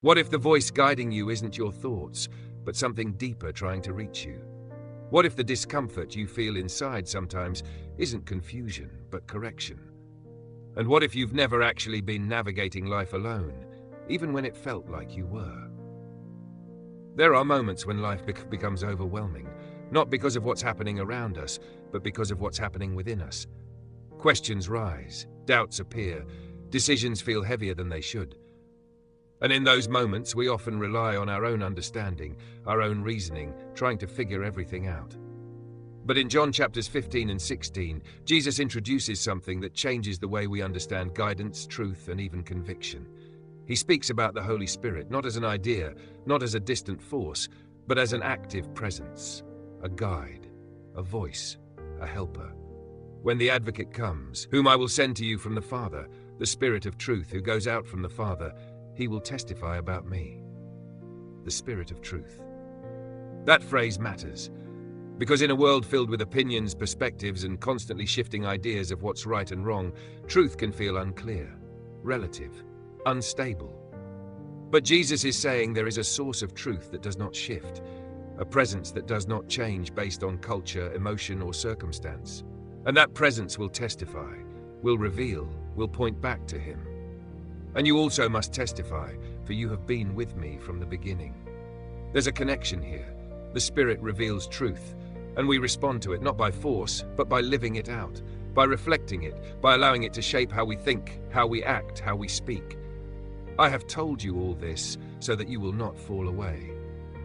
What if the voice guiding you isn't your thoughts, but something deeper trying to reach you? What if the discomfort you feel inside sometimes isn't confusion, but correction? And what if you've never actually been navigating life alone, even when it felt like you were? There are moments when life becomes overwhelming, not because of what's happening around us, but because of what's happening within us. Questions rise, doubts appear, decisions feel heavier than they should. And in those moments, we often rely on our own understanding, our own reasoning, trying to figure everything out. But in John chapters 15 and 16, Jesus introduces something that changes the way we understand guidance, truth, and even conviction. He speaks about the Holy Spirit, not as an idea, not as a distant force, but as an active presence, a guide, a voice, a helper. When the Advocate comes, whom I will send to you from the Father, the Spirit of truth who goes out from the Father, he will testify about me. The Spirit of truth. That phrase matters, because in a world filled with opinions, perspectives, and constantly shifting ideas of what's right and wrong, truth can feel unclear, relative, unstable. But Jesus is saying there is a source of truth that does not shift, a presence that does not change based on culture, emotion, or circumstance. And that presence will testify, will reveal, will point back to him. And you also must testify, for you have been with me from the beginning. There's a connection here. The Spirit reveals truth, and we respond to it not by force, but by living it out, by reflecting it, by allowing it to shape how we think, how we act, how we speak. I have told you all this so that you will not fall away.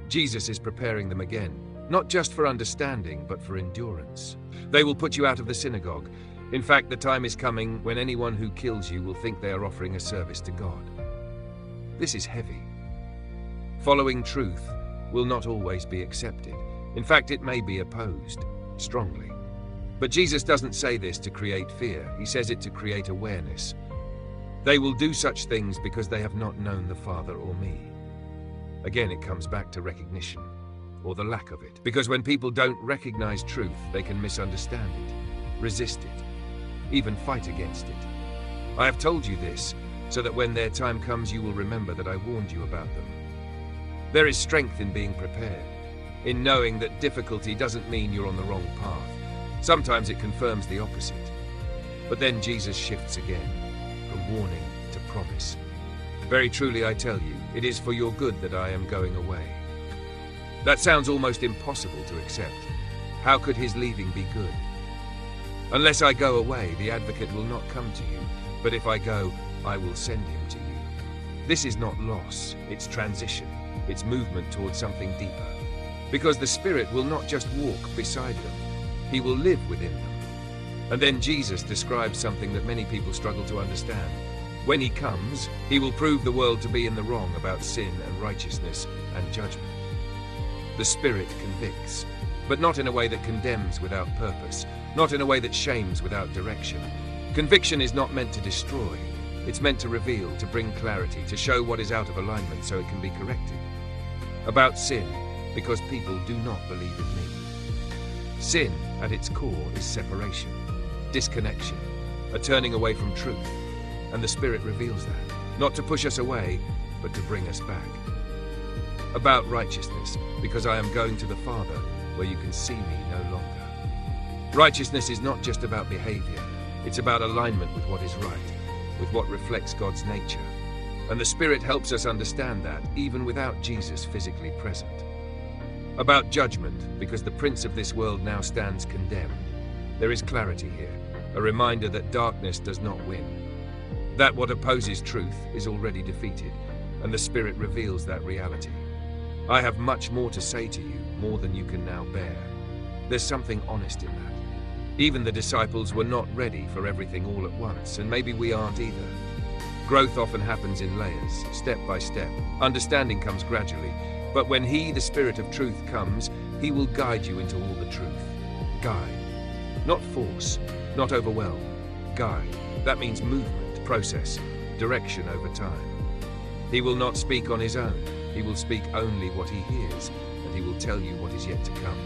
Jesus is preparing them again, not just for understanding, but for endurance. They will put you out of the synagogue. In fact, the time is coming when anyone who kills you will think they are offering a service to God. This is heavy. Following truth will not always be accepted. In fact, it may be opposed, strongly. But Jesus doesn't say this to create fear. He says it to create awareness. They will do such things because they have not known the Father or me. Again, it comes back to recognition, or the lack of it. Because when people don't recognize truth, they can misunderstand it, resist it, even fight against it. I have told you this, so that when their time comes, you will remember that I warned you about them. There is strength in being prepared, in knowing that difficulty doesn't mean you're on the wrong path. Sometimes it confirms the opposite. But then Jesus shifts again, from warning to promise. Very truly I tell you, it is for your good that I am going away. That sounds almost impossible to accept. How could his leaving be good? Unless I go away, the Advocate will not come to you, but if I go, I will send him to you. This is not loss, it's transition, it's movement towards something deeper. Because the Spirit will not just walk beside them, he will live within them. And then Jesus describes something that many people struggle to understand. When he comes, he will prove the world to be in the wrong about sin and righteousness and judgment. The Spirit convicts, but not in a way that condemns without purpose, not in a way that shames without direction. Conviction is not meant to destroy. It's meant to reveal, to bring clarity, to show what is out of alignment so it can be corrected. About sin, because people do not believe in me. Sin, at its core, is separation, disconnection, a turning away from truth. And the Spirit reveals that, not to push us away, but to bring us back. About righteousness, because I am going to the Father, where you can see me no longer. Righteousness is not just about behavior, it's about alignment with what is right, with what reflects God's nature. And the Spirit helps us understand that, even without Jesus physically present. About judgment, because the prince of this world now stands condemned. There is clarity here, a reminder that darkness does not win. That what opposes truth is already defeated, and the Spirit reveals that reality. I have much more to say to you, more than you can now bear. There's something honest in that. Even the disciples were not ready for everything all at once, and maybe we aren't either. Growth often happens in layers, step by step. Understanding comes gradually, but when he, the Spirit of truth, comes, he will guide you into all the truth. Guide. Not force, not overwhelm. Guide. That means movement, process, direction over time. He will not speak on his own. He will speak only what he hears, and he will tell you what is yet to come.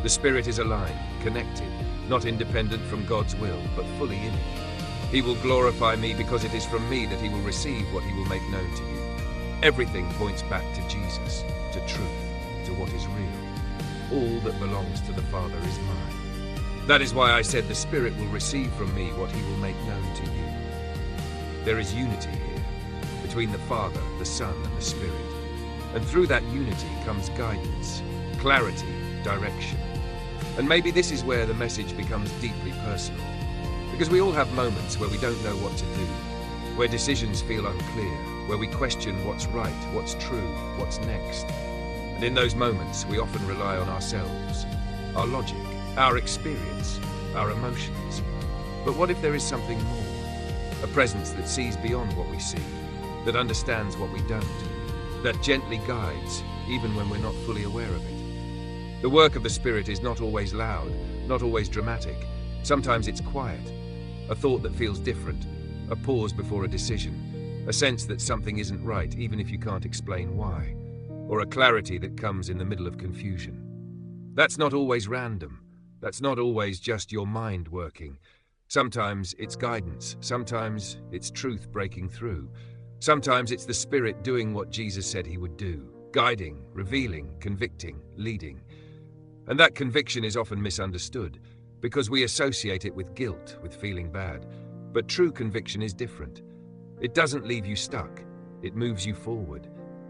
The Spirit is aligned, connected, not independent from God's will, but fully in it. He will glorify me because it is from me that he will receive what he will make known to you. Everything points back to Jesus, to truth, to what is real. All that belongs to the Father is mine. That is why I said the Spirit will receive from me what he will make known to you. There is unity here, between the Father, the Son, and the Spirit. And through that unity comes guidance, clarity, direction. And maybe this is where the message becomes deeply personal. Because we all have moments where we don't know what to do, where decisions feel unclear, where we question what's right, what's true, what's next. And in those moments, we often rely on ourselves, our logic, our experience, our emotions. But what if there is something more? A presence that sees beyond what we see, that understands what we don't, that gently guides, even when we're not fully aware of it. The work of the Spirit is not always loud, not always dramatic. Sometimes it's quiet, a thought that feels different, a pause before a decision, a sense that something isn't right even if you can't explain why, or a clarity that comes in the middle of confusion. That's not always random. That's not always just your mind working. Sometimes it's guidance. Sometimes it's truth breaking through. Sometimes it's the Spirit doing what Jesus said he would do, guiding, revealing, convicting, leading. And that conviction is often misunderstood because we associate it with guilt, with feeling bad. But true conviction is different. It doesn't leave you stuck. It moves you forward.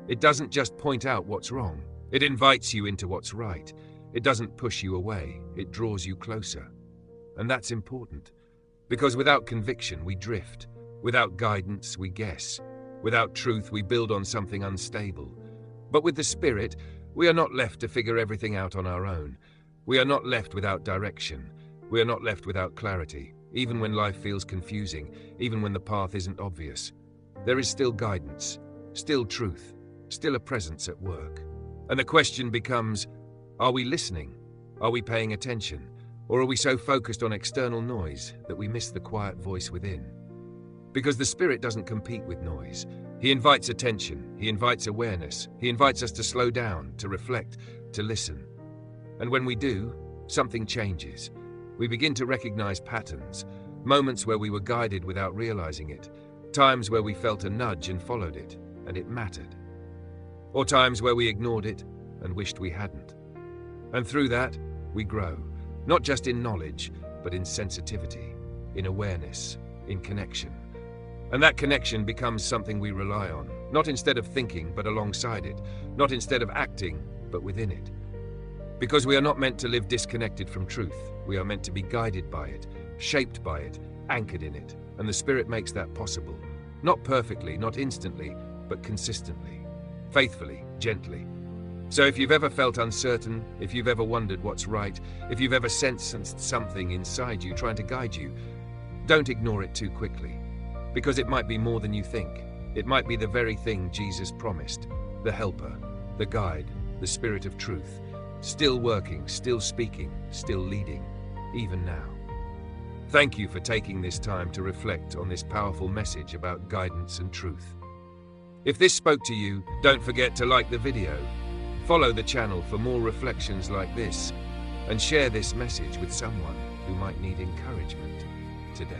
It doesn't just point out what's wrong. It invites you into what's right. It doesn't push you away. It draws you closer. And that's important. Because without conviction, we drift. Without guidance, we guess. Without truth, we build on something unstable. But with the Spirit, we are not left to figure everything out on our own. We are not left without direction. We are not left without clarity. Even when life feels confusing, even when the path isn't obvious, there is still guidance, still truth, still a presence at work. And the question becomes, are we listening? Are we paying attention? Or are we so focused on external noise that we miss the quiet voice within? Because the Spirit doesn't compete with noise. He invites attention, he invites awareness, he invites us to slow down, to reflect, to listen. And when we do, something changes. We begin to recognize patterns, moments where we were guided without realizing it, times where we felt a nudge and followed it, and it mattered. Or times where we ignored it and wished we hadn't. And through that, we grow, not just in knowledge, but in sensitivity, in awareness, in connection. And that connection becomes something we rely on, not instead of thinking, but alongside it, not instead of acting, but within it. Because we are not meant to live disconnected from truth. We are meant to be guided by it, shaped by it, anchored in it. And the Spirit makes that possible. Not perfectly, not instantly, but consistently, faithfully, gently. So if you've ever felt uncertain, if you've ever wondered what's right, if you've ever sensed something inside you trying to guide you, don't ignore it too quickly. Because it might be more than you think. It might be the very thing Jesus promised, the helper, the guide, the Spirit of truth. Still working, still speaking, still leading, even now. Thank you for taking this time to reflect on this powerful message about guidance and truth. If this spoke to you, don't forget to like the video, follow the channel for more reflections like this, and share this message with someone who might need encouragement today.